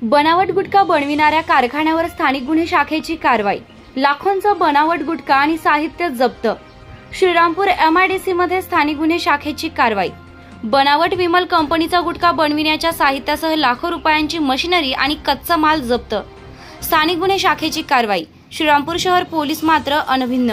बनावट गुटखा बनविणाऱ्या कारखान्यावर स्थानिक गुन्हे शाखेची कारवाई। लाखोंचा बनावट गुटखा आणि साहित्य जप्त। श्रीरामपूर MIDC मध्ये स्थानिक गुन्हे शाखेची कारवाई। बनावट विमल कंपनीचा गुटखा बनविण्याच्या साहित्यासह लाखो रुपयांची मशिनरी आणि कच्चा माल जप्त। स्थानिक गुन्हे शाखेची कारवाई। श्रीरामपूर शहर पोलीस मात्र अनभिज्ञ।